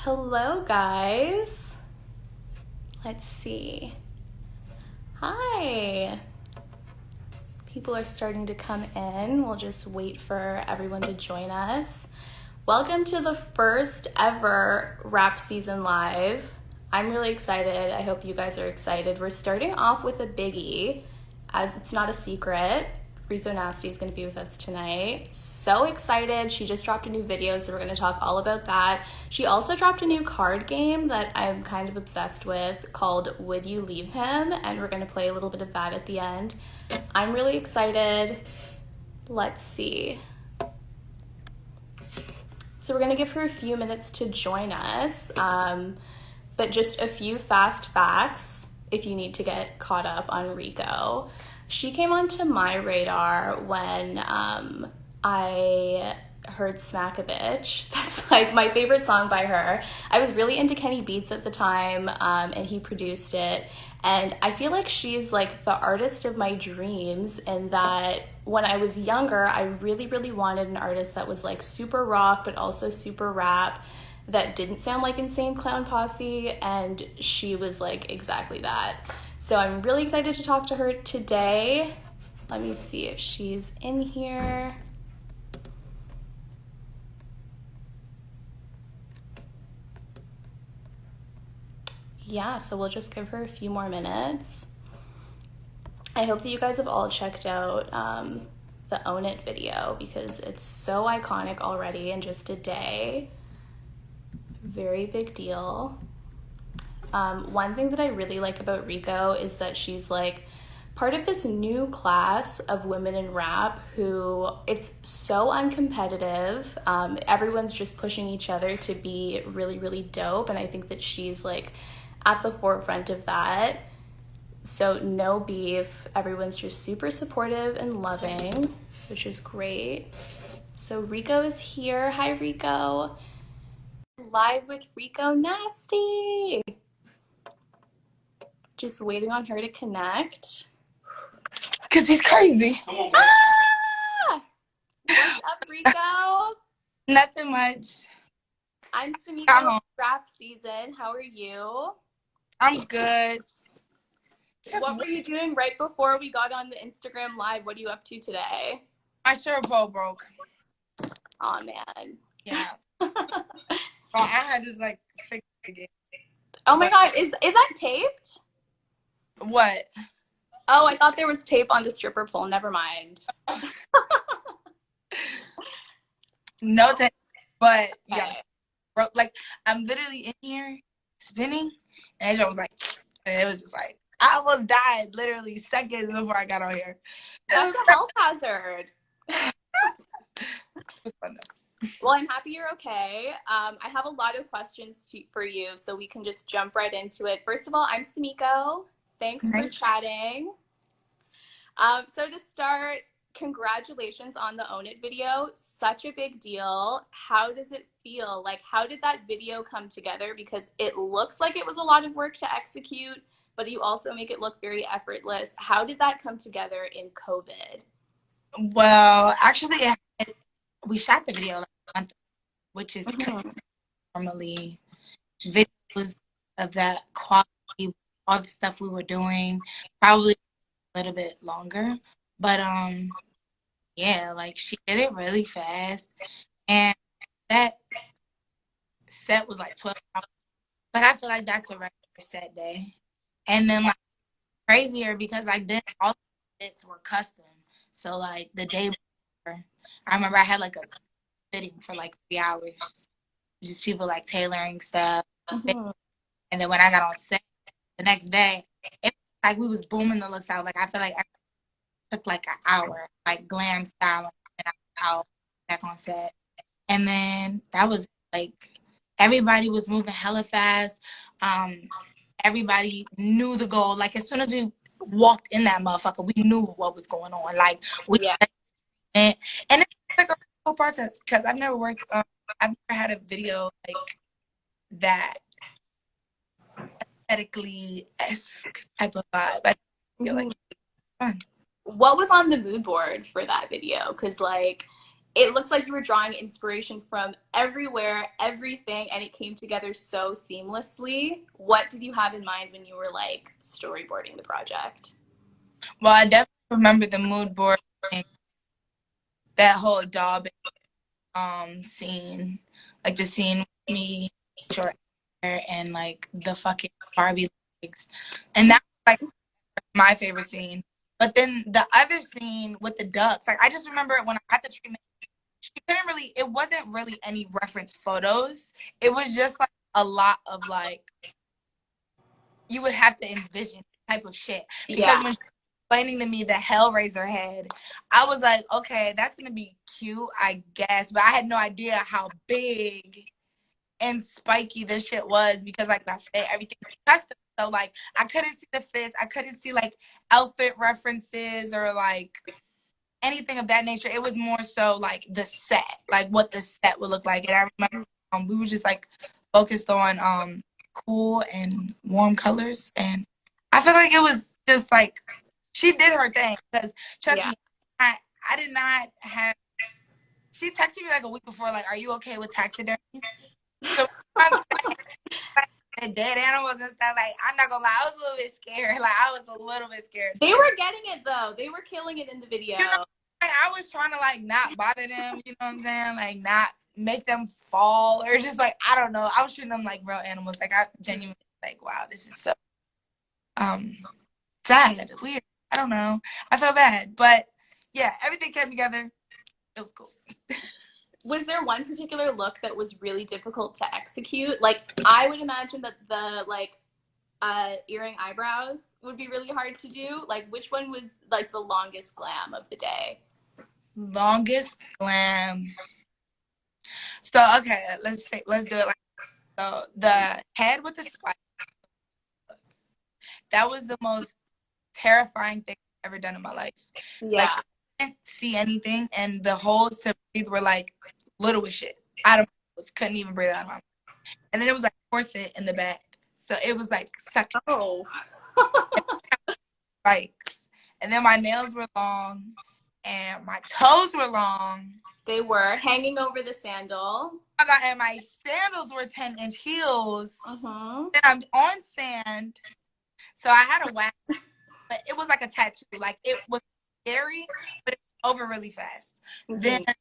Hello, guys. Let's see. Hi. People are starting to come in. We'll just wait for everyone to join us. Welcome to the first ever rap season live. I'm really excited. I hope you guys are excited. We're starting off with a biggie, as it's not a secret. Rico Nasty is going to be with us tonight. So excited. She just dropped a new video, so we're going to talk all about that. She also dropped a new card game that I'm kind of obsessed with called Would You Leave Him? And we're going to play a little bit of that at the end. I'm really excited. Let's see. So we're going to give her a few minutes to join us. But just a few fast facts if you need to get caught up on Rico. She came onto my radar when I heard Smack a Bitch. That's like my favorite song by her. I was really into Kenny Beats at the time, and he produced it. And I feel like she's like the artist of my dreams in that when I was younger, I really, really wanted an artist that was like super rock, but also super rap, that didn't sound like Insane Clown Posse, and she was like exactly that. So I'm really excited to talk to her today. Let me see if she's in here. Yeah, so we'll just give her a few more minutes. I hope that you guys have all checked out the Own It video because it's so iconic already in just a day. Very big deal. One thing that I really like about Rico is that she's like part of this new class of women in rap who it's so uncompetitive. Everyone's just pushing each other to be really, really dope. And I think that she's like at the forefront of that. So no beef. Everyone's just super supportive and loving, which is great. So Rico is here. Hi, Rico. Live with Rico Nasty. Just waiting on her to connect. Cause he's crazy. Ah! What's up, Rico? Nothing much. I'm Samiko. Rap season. How are you? I'm good. What were you doing right before we got on the Instagram live? What are you up to today? My shirt bowl broke. Aw, man. Yeah. I had to like fix it again. Oh my god, is that taped? What? Oh, I thought there was tape on the stripper pole. Never mind. No tape, but Okay. yeah, broke. Like I'm literally in here spinning, and I was like, and it was just like I almost died literally seconds before I got on here. That's a health hazard. It was fun though. Well, I'm happy you're okay. I have a lot of questions for you, so we can just jump right into it. First of all, I'm Samiko. Thanks for chatting. So to start, congratulations on the Own It video. Such a big deal. How does it feel? Like, how did that video come together? Because it looks like it was a lot of work to execute, but you also make it look very effortless. How did that come together in COVID? Well, actually, we shot the video like a month, which is normally videos of that quality, all the stuff we were doing, probably a little bit longer. But yeah, like she did it really fast, and that set was like 12 hours. But I feel like that's a regular set day, and then like crazier because I did all the bits were custom. So like the day before, I remember I had like a fitting for like 3 hours, just people like tailoring stuff. And then when I got on set the next day, it like we was booming the looks out. Like I feel like it took like an hour, like glam style, and out back on set. And then that was like everybody was moving hella fast. Everybody knew the goal. Like as soon as we walked in that motherfucker, we knew what was going on. Like we and it's like a cool process because I've never worked. I've never had a video like that aesthetically esque type of vibe. I feel like it's fun. What was on the mood board for that video? Because like it looks like you were drawing inspiration from everywhere, everything, and it came together so seamlessly. What did you have in mind when you were like storyboarding the project? Well, I definitely remember the mood board thing, that whole dog scene, like the scene with me, short hair, and like the fucking Barbie legs, and that was like my favorite scene. But then the other scene with the ducks, like I just remember when I got the treatment, she couldn't really. It wasn't really any reference photos. It was just like a lot of like you would have to envision type of shit because Yeah. when she was explaining to me the Hellraiser head, I was like, okay, that's gonna be cute, I guess, but I had no idea how big and spiky this shit was because, like I said, everything was custom. So like, I couldn't see the fits, I couldn't see like outfit references or like anything of that nature. It was more so like the set, like what the set would look like. And I remember we were just like focused on cool and warm colors, and I feel like it was just like she did her thing because trust Yeah. me, I did not have. She texted me like a week before, like, "Are you okay with taxidermy?" So I'm saying, like, the dead animals and stuff. Like, I'm not gonna lie, I was a little bit scared. Like, I was a little bit scared. They were getting it though. They were killing it in the video. You know, like, I was trying to like not bother them. You know what I'm saying? Like, not make them fall or just like I don't know. I was treating them like real animals. Like, I genuinely like, wow, this is so um sad, weird. I don't know. I felt bad, but yeah, everything came together. It was cool. Was there one particular look that was really difficult to execute? Like I would imagine that the like earring eyebrows would be really hard to do. Like which one was like the longest glam of the day? Longest glam. So okay, let's do it like so. The head with the spike. That was the most terrifying thing I've ever done in my life. Like Yeah. I didn't see anything, and the holes to breathe were like little as shit. I don't couldn't even breathe out of my mouth. And then it was like corset in the back, so it was like sucking Oh. spikes. And then my nails were long, and my toes were long. They were hanging over the sandal. I got and my sandals were 10-inch heels. Mm-hmm. Then I'm on sand, so I had a wax, but it was like a tattoo. Like it was scary, but it was over really fast. Then Mm-hmm.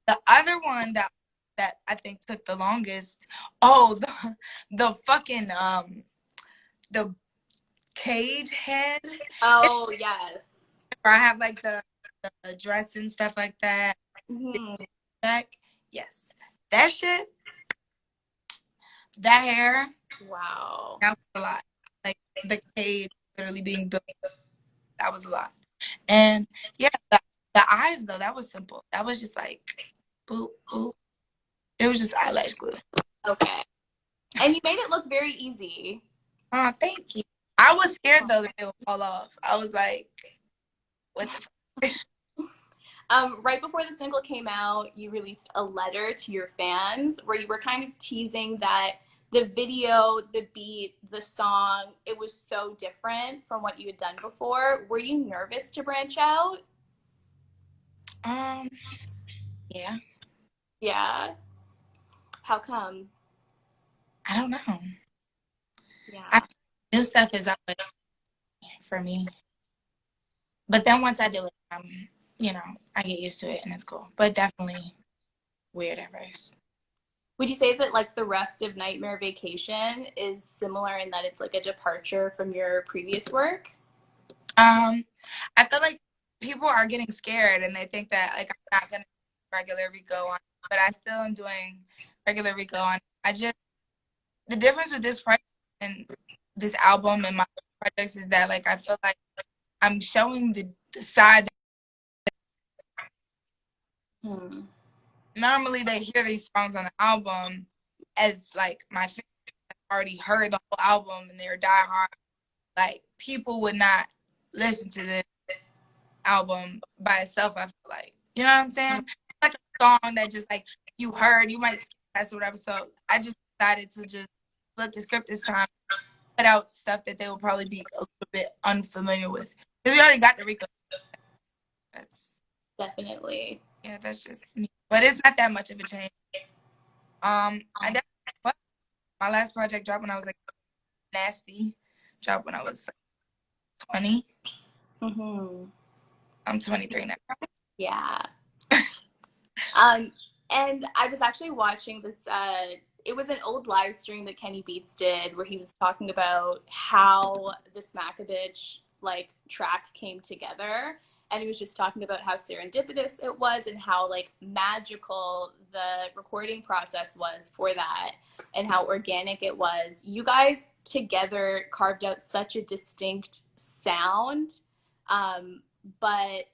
the other one that I think took the longest. Oh, the fucking the cage head. It's Oh yes. where I have like the dress and stuff like that. Mm-hmm. Back, yes, that shit, that hair, Wow. that was a lot. Like the cage literally being built, that was a lot. And yeah, the eyes though, that was simple. That was just like boop boop. It was just eyelash glue. Okay. And you made it look very easy. Oh, thank you. I was scared though that it would fall off. I was like, what the Right before the single came out, you released a letter to your fans where you were kind of teasing that the video, the beat, the song, it was so different from what you had done before. Were you nervous to branch out? um yeah. Yeah. How come? I don't know. I, Yeah. new stuff is always for me. But then once I do it, I get used to it and it's cool. But definitely weird at first. Would you say that like the rest of Nightmare Vacation is similar in that it's like a departure from your previous work? I feel like people are getting scared and they think that like I'm not gonna do regular Rico on, but I still am doing regular Rico on. The difference with this project and this album and my projects is that like I feel like I'm showing the side Hmm. normally they hear these songs on the album as like my fans already heard the whole album and they're diehard. Like people would not listen to this album by itself. I feel like you know what I'm saying. It's like a song that just like you heard, you might skip past or whatever. So I just decided to just flip the script this time, put out stuff that they will probably be a little bit unfamiliar with. Because we already got the Rico. That's Definitely. yeah, that's just me. but it's not that much of a change. I definitely, my last project dropped when I was like nasty. Dropped when I was like 20. Mm-hmm. I'm 23 now. Yeah. And I was actually watching this. It was an old live stream that Kenny Beats did, where he was talking about how the Smackabitch like track came together, and he was just talking about how serendipitous it was and how like magical the recording process was for that, and how organic it was. You guys together carved out such a distinct sound, but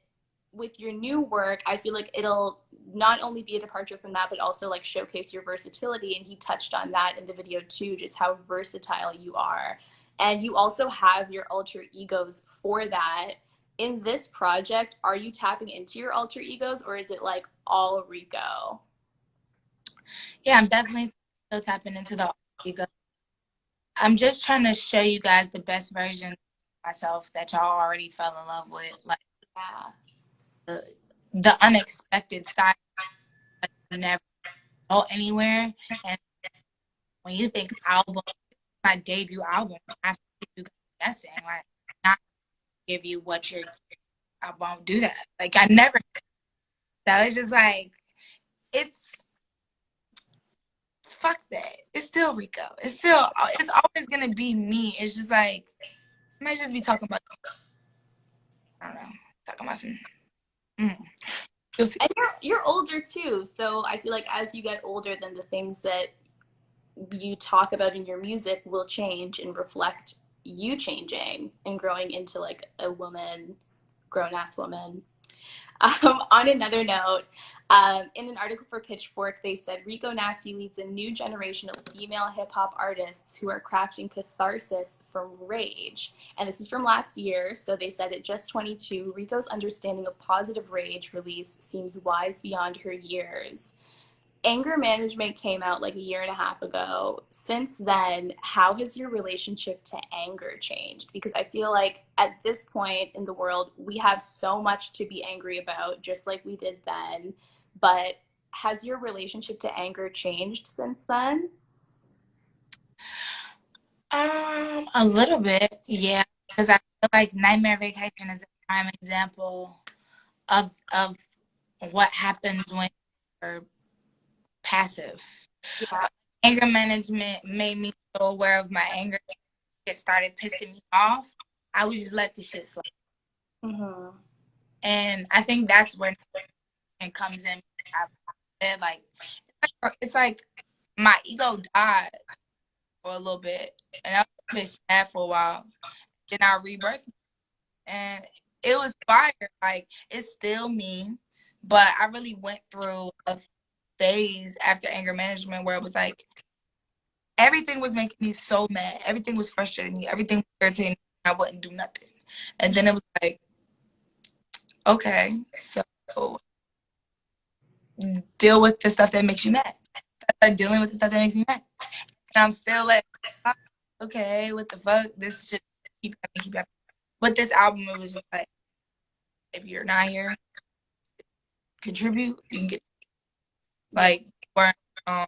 with your new work, I feel like it'll not only be a departure from that, but also like showcase your versatility. And he touched on that in the video too, just how versatile you are. And you also have your alter egos for that. In this project, are you tapping into your alter egos, or is it like all Rico? Yeah, I'm definitely still tapping into the ego. I'm just trying to show you guys the best version of myself that y'all already fell in love with. Like Yeah. the unexpected side that you never go anywhere. And when you think album, my debut album, I feel you guys guessing, like not give you what you're, I won't do that. Like I never. So it's just like it's fuck that. It's still Rico. It's always gonna be me. It's just like I might just be talking about, I don't know, talking about some. Mm. You'll see. And you're older too, so I feel like as you get older, then the things that you talk about in your music will change and reflect you changing and growing into like a woman, grown ass woman. On another note, in an article for Pitchfork, they said Rico Nasty leads a new generation of female hip hop artists who are crafting catharsis from rage. And this is from last year. So they said at just 22, Rico's understanding of positive rage release seems wise beyond her years. Anger Management came out like a year and a half ago. Since then, how has your relationship to anger changed? Because I feel like at this point in the world, we have so much to be angry about, just like we did then. But has your relationship to anger changed since then? A little bit, yeah. Because I feel like Nightmare Vacation is a prime example of what happens when you're passive. Yeah. Anger management made me so aware of my anger. It started pissing me off. I would just let the shit slide. Mm-hmm. And I think that's where it comes in. I said, like, it's like my ego died for a little bit. And I was a bit sad for a while. Then I rebirthed. And it was fire. Like, it's still me. But I really went through a phase after anger management where it was like, everything was making me so mad. Everything was frustrating me. Everything was irritating me. I wouldn't do nothing. And then it was like, okay, so deal with the stuff that makes you mad. Start dealing with the stuff that makes me mad. And I'm still like, okay, what the fuck? This shit keep happening, keep happening. But this album, it was just like, if you're not here, contribute, you can get like, or I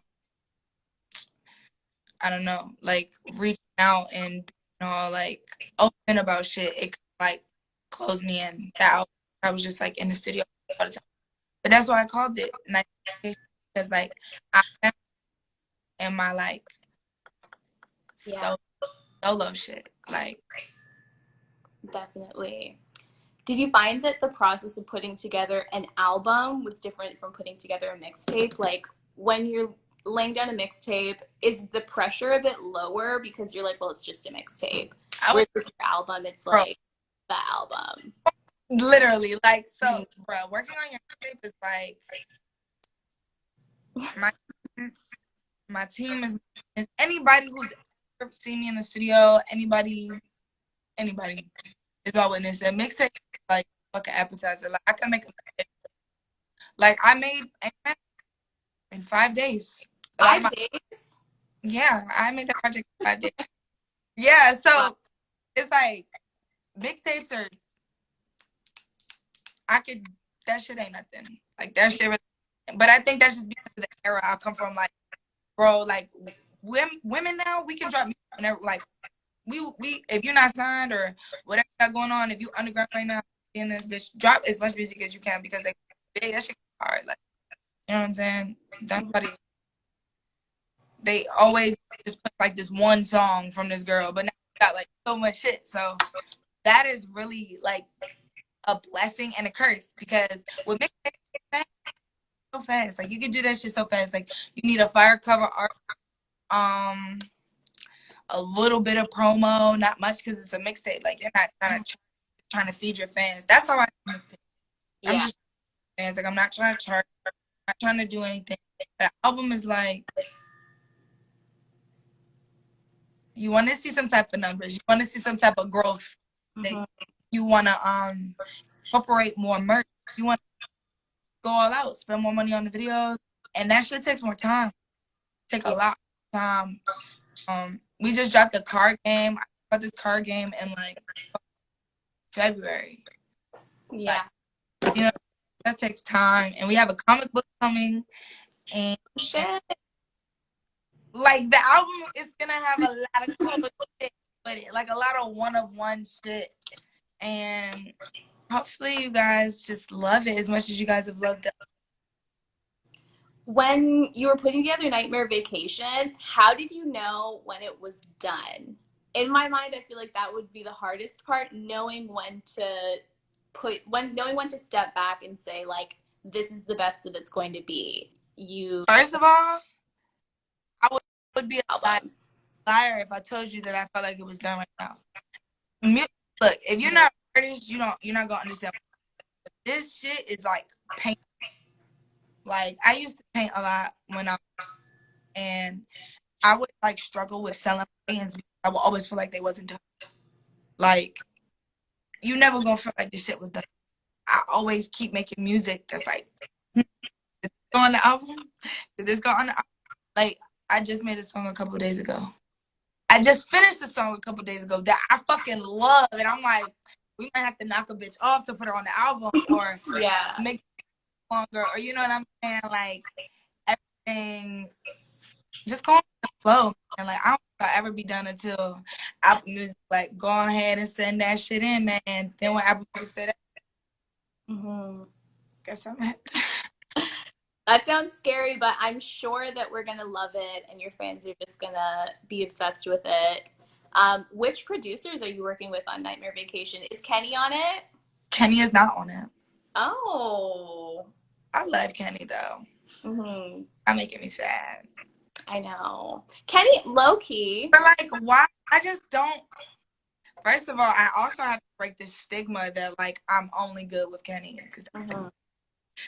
don't know, like reaching out and like open about shit. It like closed me in. That album, I was just like in the studio all the time. But that's why I called it Night because like I am in my like Yeah, solo shit. Like definitely. Did you find that the process of putting together an album was different from putting together a mixtape? Like when you're laying down a mixtape, is the pressure a bit lower because you're like, well, it's just a mixtape? I was Whereas with your album, it's like the album. literally like so, bro. Working on your tape is like my team is anybody who's ever seen me in the studio. Anybody is my witness. A mixtape is like fucking appetizer. Like I can make a like I made in 5 days. A lot of 5 days? yeah, I made that project in 5 days. Yeah, so it's like mixtapes are I could that shit ain't nothing. Like that shit really, But I think that's just because of the era I come from. Like, bro, like women now, we can drop music whenever. Like, we if you're not signed or whatever you got going on, if you underground right now in this bitch, drop as much music as you can because they big, that shit hard. Like, you know what I'm saying? Nobody, they always just put like this one song from this girl, but now we got like so much shit. So that is really like a blessing and a curse because with mixtapes so fast, like you can do that shit so fast. Like you need a fire cover art, um, a little bit of promo, not much because it's a mixtape. Like you're not trying to feed your fans. That's how I do mixtape. I'm Yeah. just fans. Like I'm not trying to charge, I'm not trying to do anything. The album is like you want to see some type of numbers. You want to see some type of growth. Mm-hmm. You want to incorporate more merch. You want to go all out, spend more money on the videos, and that shit takes more time. Take a lot of time. We just dropped the card game. I got this card game in like February. Yeah. Like, you know, that takes time. And we have a comic book coming, and Shit. like the album is gonna have a lot of cool shit with it, like a lot of one shit. And hopefully you guys just love it as much as you guys have loved it. When you were putting together Nightmare Vacation, how did you know when it was done? In my mind, I feel like that would be the hardest part, knowing knowing when to step back and say like this is the best that it's going to be. You First of all, I would be a album. liar if I told you that I felt like it was done right now. Look, if you're not an artist, you're not gonna understand. This shit is like paint. Like I used to paint a lot and I would like struggle with selling fans because I would always feel like they wasn't done. Like you never gonna feel like this shit was done. I always keep making music that's like did this go on the album? Did this go on the album? Like I just made a song a couple days ago. I just finished a song a couple days ago that I fucking love, and I'm like, we might have to knock a bitch off to put her on the album or Yeah. make it longer, or you know what I'm saying? Like everything just going with the flow. And like I don't think I'll ever be done until Apple Music like go ahead and send that shit in, man. Then when Apple Music say that, Mm-hmm. guess I'm at. That sounds scary, but I'm sure that we're gonna love it, and your fans are just gonna be obsessed with it. Which producers are you working with on Nightmare Vacation? Is Kenny on it? Kenny is not on it. Oh. I love Kenny though. Mm-hmm. That making me sad. I know. Kenny, low key. But like, why? I just don't. First of all, I also have to break this stigma that like I'm only good with Kenny because Mm-hmm.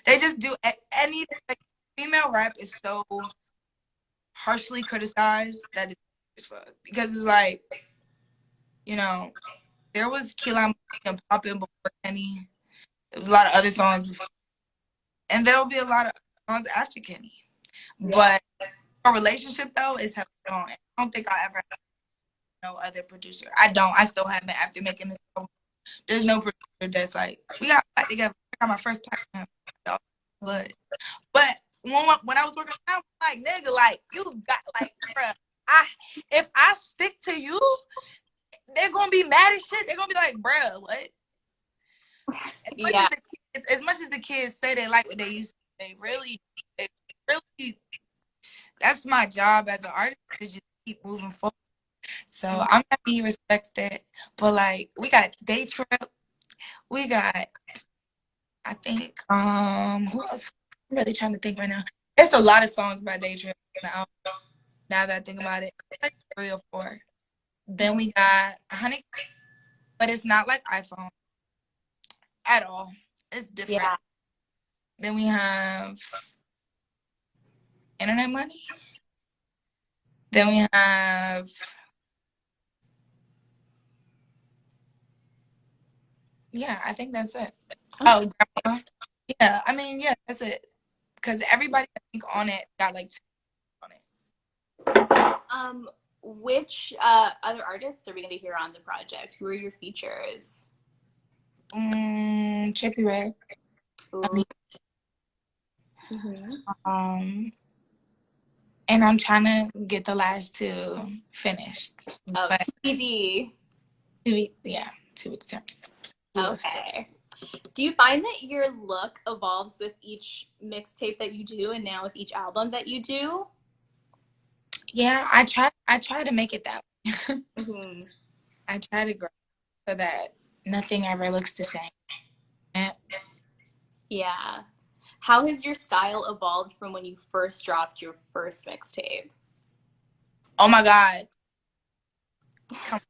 they just do any like female rap is so harshly criticized that it's because it's like you know there was Kila and Poppin' before Kenny. There was a lot of other songs before, and there will be a lot of songs after Kenny. Yeah. But our relationship though is heavily strong. I don't think I'll ever have no other producer. I don't. I still haven't after making this album. There's no producer that's like we got back together. I got my first platinum. But when I was working out, I'm like nigga, like you got like, bruh, if I stick to you, they're gonna be mad as shit. They're gonna be like, bruh, what? Yeah. As much as the kids say they like what they used to, they really, that's my job as an artist to just keep moving forward. So I'm happy he respects that. But like, we got Day Trip, we got, I think, who else? I'm really trying to think right now. There's a lot of songs by Day Trip now. Now that I think about it, like 3 or 4. Then we got Honey, but it's not like iPhone at all. It's different. Yeah. Then we have Internet Money. Then we have I think that's it. Oh, Grandma. Yeah, I mean, yeah, that's it. Because everybody I think on it got like 2 on it. Which other artists are we gonna hear on the project? Who are your features? Trippie Redd. I Ooh. mean, Um, and I'm trying to get the last two finished. Oh, But TBD. yeah, to be determined. Okay. Do you find that your look evolves with each mixtape that you do and now with each album that you do? Yeah, I try to make it that way. Mm-hmm. I try to grow so that nothing ever looks the same. And, Yeah. How has your style evolved from when you first dropped your first mixtape? oh my God, come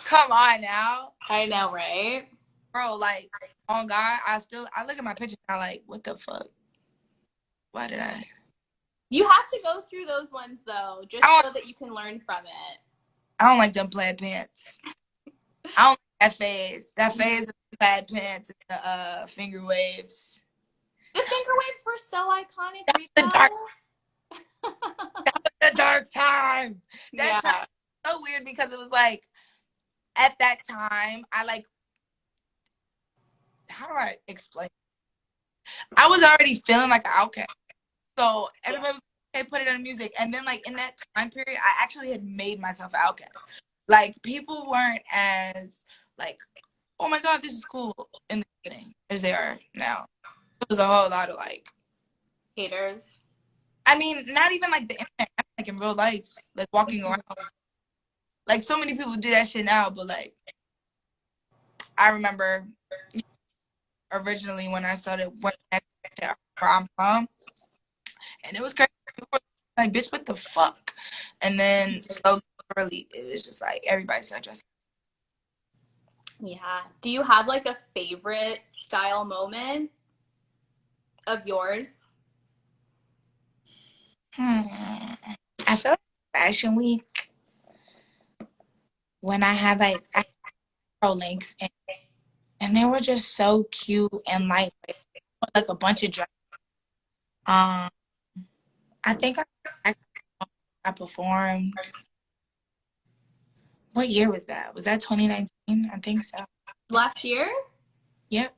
come on now, I know, right? bro. Like, on God, I look at my pictures and I'm like, what the fuck? Why did I? You have to go through those ones though, I just don't so that you can learn from it. I don't like them plaid pants. I don't like that phase. That phase of the plaid pants and the finger waves. The finger waves were so iconic, The dark Rico. the dark time. That time Yeah. was so weird because it was like at that time I like how do I explain? I was already feeling like an outcast. So everybody was like, okay, put it in music. And then like in that time period, I actually had made myself an outcast. Like people weren't as like, oh my God, this is cool in the beginning as they are now. It was a whole lot of like Haters. I mean, not even like the internet, like in real life, like walking around. Like so many people do that shit now, but like I remember originally when I started working at where I'm from, and it was crazy. People were like, "Bitch, what the fuck?" And then slowly, slowly, it was just like everybody started dressing. Yeah. Do you have like a favorite style moment of yours? I feel like Fashion Week when I had like Afro links and they were just so cute and lightweight, like a bunch of dresses. Um, I think I, I performed. What year was that? Was that 2019? I think so. Last year? Yep.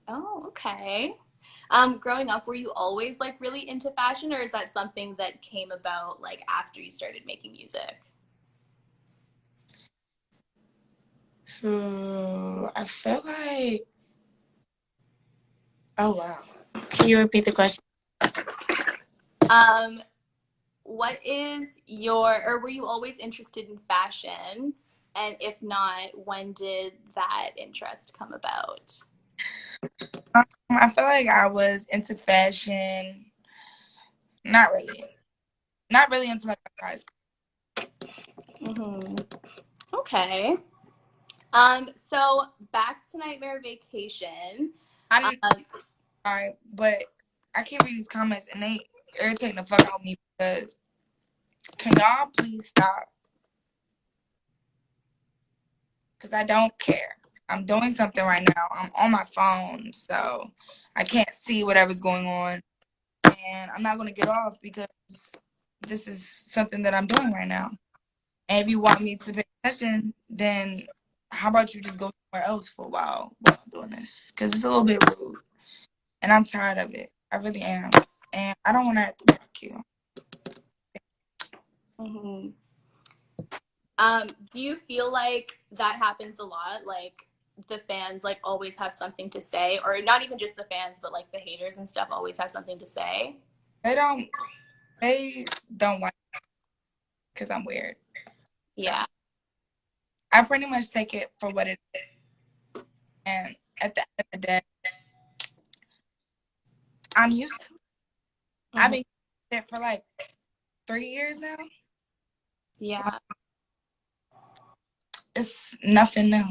Oh, okay. Growing up, were you always like really into fashion, or is that something that came about like after you started making music? I feel like. Oh wow. Can you repeat the question? Um, what is your, or were you always interested in fashion? And if not, when did that interest come about? I feel like I was into fashion. Not really. Not really into like high school. Mm-hmm. Okay. So back to Nightmare Vacation. I'm Um, sorry, but I keep reading these comments and they irritating the fuck out of me because can y'all please stop? Because I don't care. I'm doing something right now. I'm on my phone, so I can't see whatever's going on. And I'm not going to get off because this is something that I'm doing right now. And if you want me to pay attention, then how about you just go somewhere else for a while I'm doing this? Because it's a little bit rude. And I'm tired of it. I really am. And I don't want to have to back you. mhm. Do you feel like that happens a lot? Like the fans like always have something to say, or not even just the fans, but like the haters and stuff always have something to say? They don't, they don't like because I'm weird. So Yeah. I pretty much take it for what it is. And at the end of the day, I'm used to it. I've Hmm. been there for like 3 years now. Like, Yeah. it's nothing new.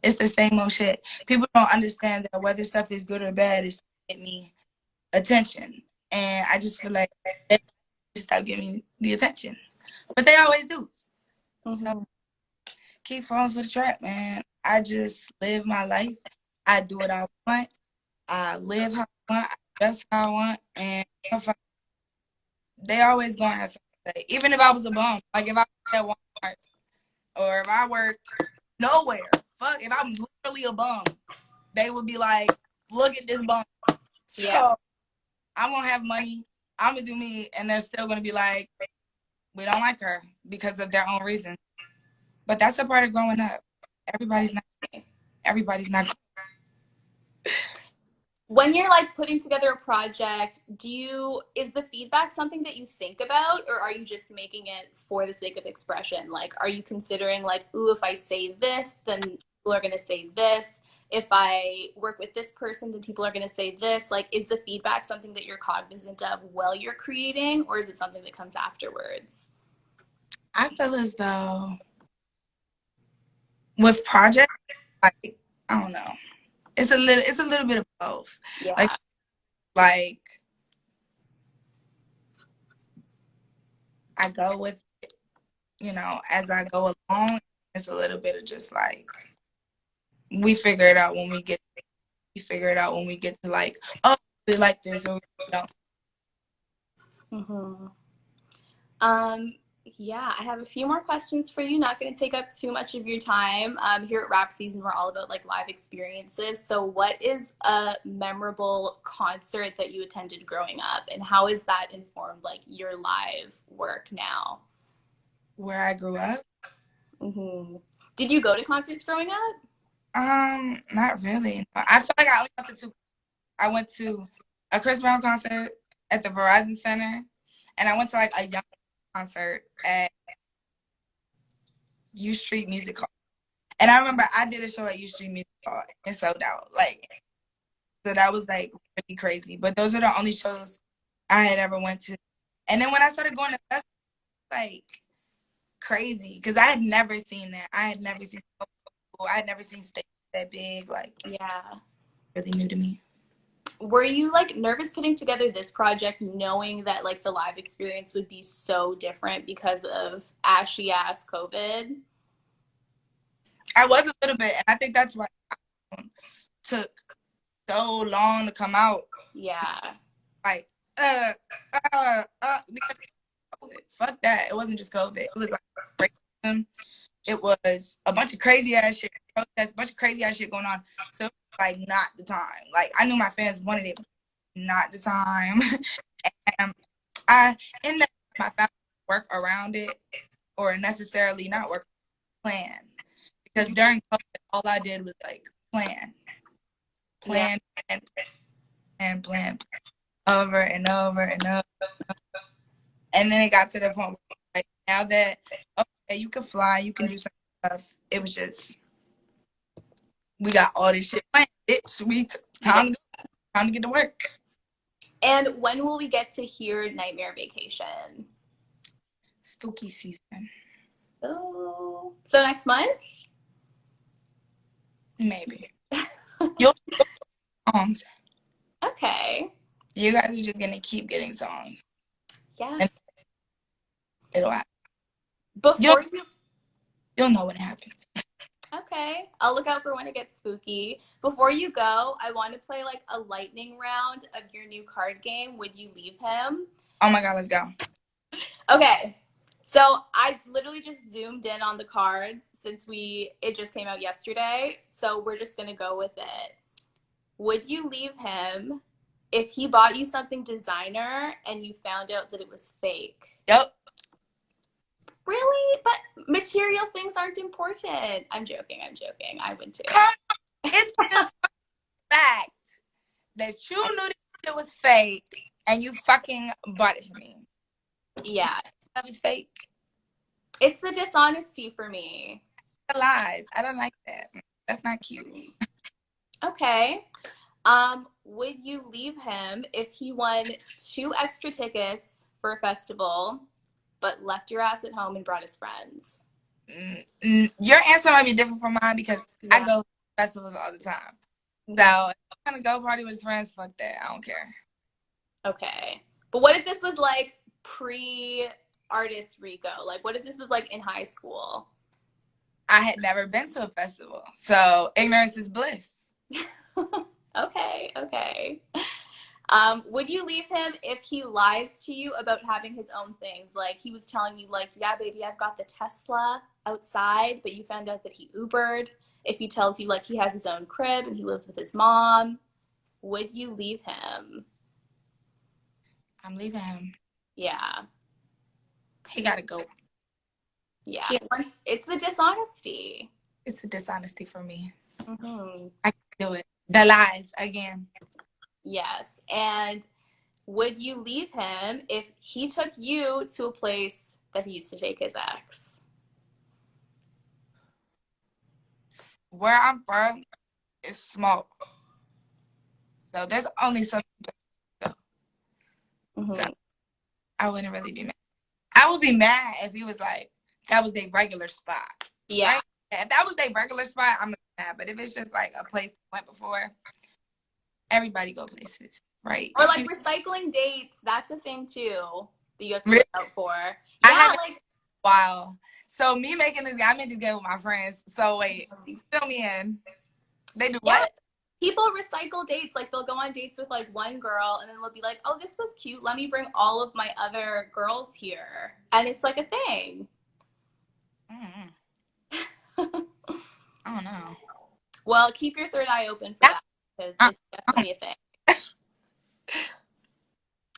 It's the same old shit. People don't understand that whether stuff is good or bad is to get me attention. And I just feel like they just stop giving me the attention. But they always do. So Hmm. keep falling for the trap, man. I just live my life. I do what I want. I live how I want. I dress how I want. And if I, they always gonna have something to say. Even if I was a bum. Like if I was at Walmart or if I worked nowhere. Fuck, if I'm literally a bum, they would be like, look at this bum. Yeah. So I won't have money. I'm gonna do me, and they're still gonna be like, we don't like her because of their own reasons. But that's a part of growing up. Everybody's not. Everybody's not. When you're like putting together a project, is the feedback something that you think about, or are you just making it for the sake of expression? Like, are you considering like, ooh, if I say this, then people are going to say this. If I work with this person, then people are going to say this. Like, is the feedback something that you're cognizant of while you're creating, or is it something that comes afterwards? I feel as though with projects, like, I don't know. It's a little bit of both. Like Yeah. like I go with it, as I go along. It's a little bit of just like we figure it out when we get to like, oh, we like this, or we don't. Mm-hmm. Um, yeah, I have a few more questions for you. Not going to take up too much of your time. Here at Rap Season, we're all about like live experiences. So, what is a memorable concert that you attended growing up, and how has that informed like your live work now? Where I grew up. Hmm. Did you go to concerts growing up? Not really. No. I feel like I only went to two. I went to a Chris Brown concert at the Verizon Center, and I went to like a young concert at U Street Music Hall. And I remember I did a show at U Street Music Hall and sold out. Like, so that was like really crazy. But those are the only shows I had ever went to. And then when I started going to festivals, like crazy, because I had never seen that. I had never seen. I had never seen stage that big. Like, Yeah. really new to me. Were you like nervous putting together this project knowing that like the live experience would be so different because of ashy ass COVID? I was a little bit, and I think that's why it took so long to come out. Yeah. Like, because COVID. Fuck that. It wasn't just COVID. It was like racism. It was a bunch of crazy ass shit, protests, a bunch of crazy ass shit going on. So it was like not the time. Like I knew my fans wanted it, but not the time. And I in that my family work around it or necessarily not work plan. Because during COVID, all I did was like plan, Yeah. plan, and plan over and over and over. And then it got to the point where like now that okay, you can fly, you can do some stuff. It was just we got all this shit planned. It's Yeah. time to get to work. And when will we get to hear Nightmare Vacation? Spooky season. Oh, so next month? Maybe. You'll songs. Okay. You guys are just gonna keep getting songs. And Yes. it'll happen. You'll Before you you'll know when it happens. Okay, I'll look out for when it gets spooky. Before you go, I want to play like a lightning round of your new card game. Would you leave him? Oh my god, let's go. Okay. So I literally just zoomed in on the cards since it just came out yesterday. So we're just gonna go with it. Would you leave him if he bought you something designer and you found out that it was fake? Yep. Really? But material things aren't important. I'm joking. I'm joking. I would too. Come on. It's the fact that you knew that it was fake and you fucking bought it for me. Yeah. That was fake. It's the dishonesty for me. The lies. I don't like that. That's not cute. Okay. Would you leave him if he won 2 extra tickets for a festival, but left your ass at home and brought his friends? Your answer might be different from mine because I Yeah. go to festivals all the time. So if I'm gonna go party with his friends, fuck that. I don't care. Okay. But what if this was like pre-artist Rico? Like, what if this was like in high school? I had never been to a festival, so ignorance is bliss. Okay, okay. Would you leave him if he lies to you about having his own things? Like he was telling you, like, yeah, baby, I've got the Tesla outside, but you found out that he Ubered. If he tells you like he has his own crib and he lives with his mom, would you leave him? I'm leaving him. Yeah. He gotta go. Yeah. It's the dishonesty. It's a dishonesty for me. Mm-hmm. I can do it. The lies again. Yes. And would you leave him if he took you to a place that he used to take his ex? Where I'm from is small, so there's only some people. So Mm-hmm. I wouldn't really be mad. I would be mad if he was like, that was their regular spot, Yeah. right? If that was their regular spot, I'm mad. But if it's just like a place I went before, everybody go places, right? Or If like you recycling dates, that's a thing too that you have to really, look out for. I Yeah, haven't. like Wow. So me making this, I made this game with my friends. So wait, fill me in. They do yeah, what? people recycle dates. Like they'll go on dates with like one girl and then they'll be like, "Oh, this was cute. Let me bring all of my other girls here." And it's like a thing. Mm-hmm. I don't know. Well, keep your third eye open for That's, that because I, it's definitely a thing.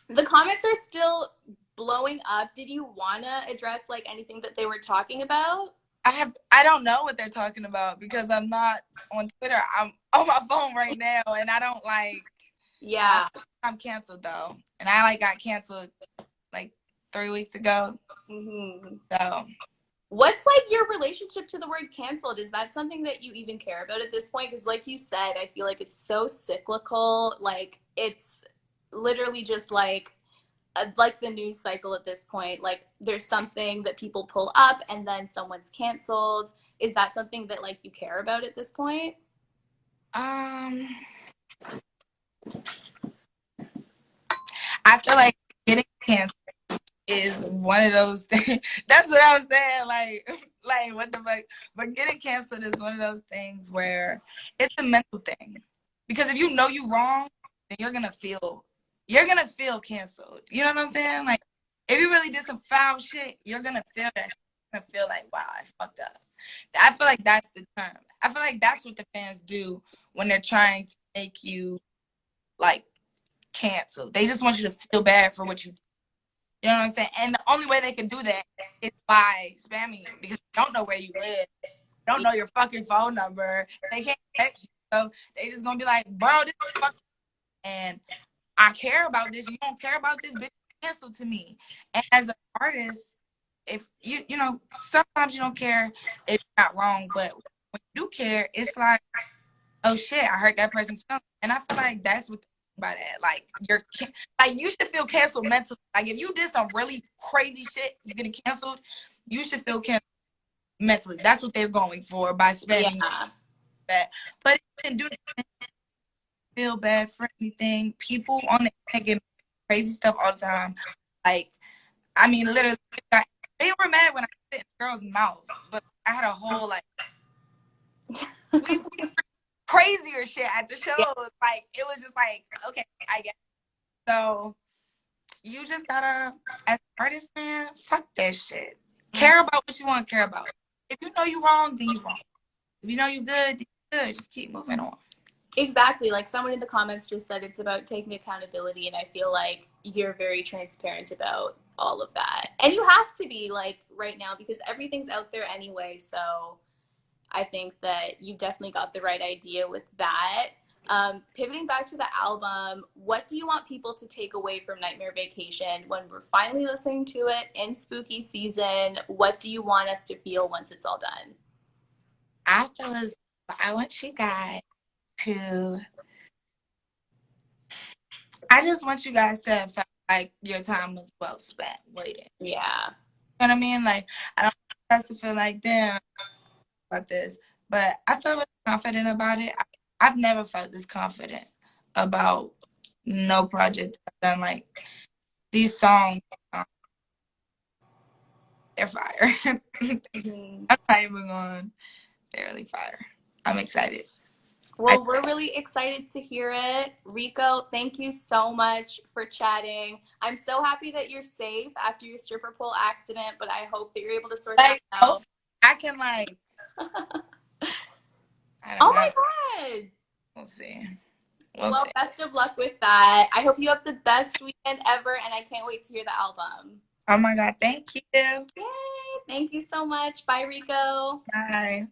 The comments are still blowing up. Did you want to address like anything that they were talking about? I don't know what they're talking about because I'm not on Twitter. I'm on my phone right now, and I don't like. Yeah. I'm canceled though, and I like got canceled like 3 weeks ago. Mm-hmm. So What's like your relationship to the word canceled? Is that something that you even care about at this point? Because, like you said, I feel like it's so cyclical. Like, it's literally just like the news cycle at this point. Like, there's something that people pull up and then someone's canceled. Is that something that like you care about at this point? um, I feel like getting canceled is one of those things. That's what I was saying. Like what the fuck? But getting canceled is one of those things where it's a mental thing. Because if you know you wrong, then you're gonna feel canceled. You know what I'm saying? Like if you really did some foul shit, you're gonna feel that. You're gonna feel like, wow, I fucked up. I feel like that's the term. I feel like that's what the fans do when they're trying to make you like canceled. They just want you to feel bad for what you. You know what I'm saying? And the only way they can do that is by spamming you because they don't know where you live. They don't know your fucking phone number. They can't text you. So they just gonna be like, bro, this is fucking and I care about this. You don't care about this, bitch, cancel to me. And as an artist, if you know, sometimes you don't care if you're not wrong, but when you do care, it's like, oh shit, I hurt that person's feelings. And I feel like that's what by that. Like like you should feel canceled mentally. Like if you did some really crazy shit, you getting canceled, you should feel canceled mentally. That's what they're going for by spamming Yeah. that. But if you didn't do anything, feel bad for anything. People on the internet get crazy stuff all the time. Like, I mean, literally, they were mad when I spit in the girl's mouth, but I had a whole like we crazier shit at the shows. Yeah. Like it was just like, okay, I guess. So you just gotta, as an artist, man, fuck that shit. Care about what you want to care about. If you know you wrong, then you wrong. If you know you good, then you good. Just keep moving on. Exactly. Like someone in the comments just said it's about taking accountability, and I feel like you're very transparent about all of that. And you have to be like right now because everything's out there anyway. So I think that you definitely got the right idea with that. Pivoting back to the album, what do you want people to take away from Nightmare Vacation when we're finally listening to it in spooky season? What do you want us to feel once it's all done? I feel as I want you guys to. I just want you guys to feel like your time was well spent waiting. Yeah. You know what I mean? Like I don't want you guys to feel like damn about this, but I feel really confident about it. I've never felt this confident about no project I've done. Like these songs, um, they're fire. Mhm. I'm not even going. They're really fire. I'm excited. I, Well, we're really excited to hear it. Rico, thank you so much for chatting. I'm so happy that you're safe after your stripper pole accident, but I hope that you're able to sort that like, out. I can I don't Oh know. my God. We'll see. We'll Well, see. best of luck with that. I hope you have the best weekend ever, and I can't wait to hear the album. Oh my God, thank you. Yay! Thank you so much. Bye, Rico. Bye.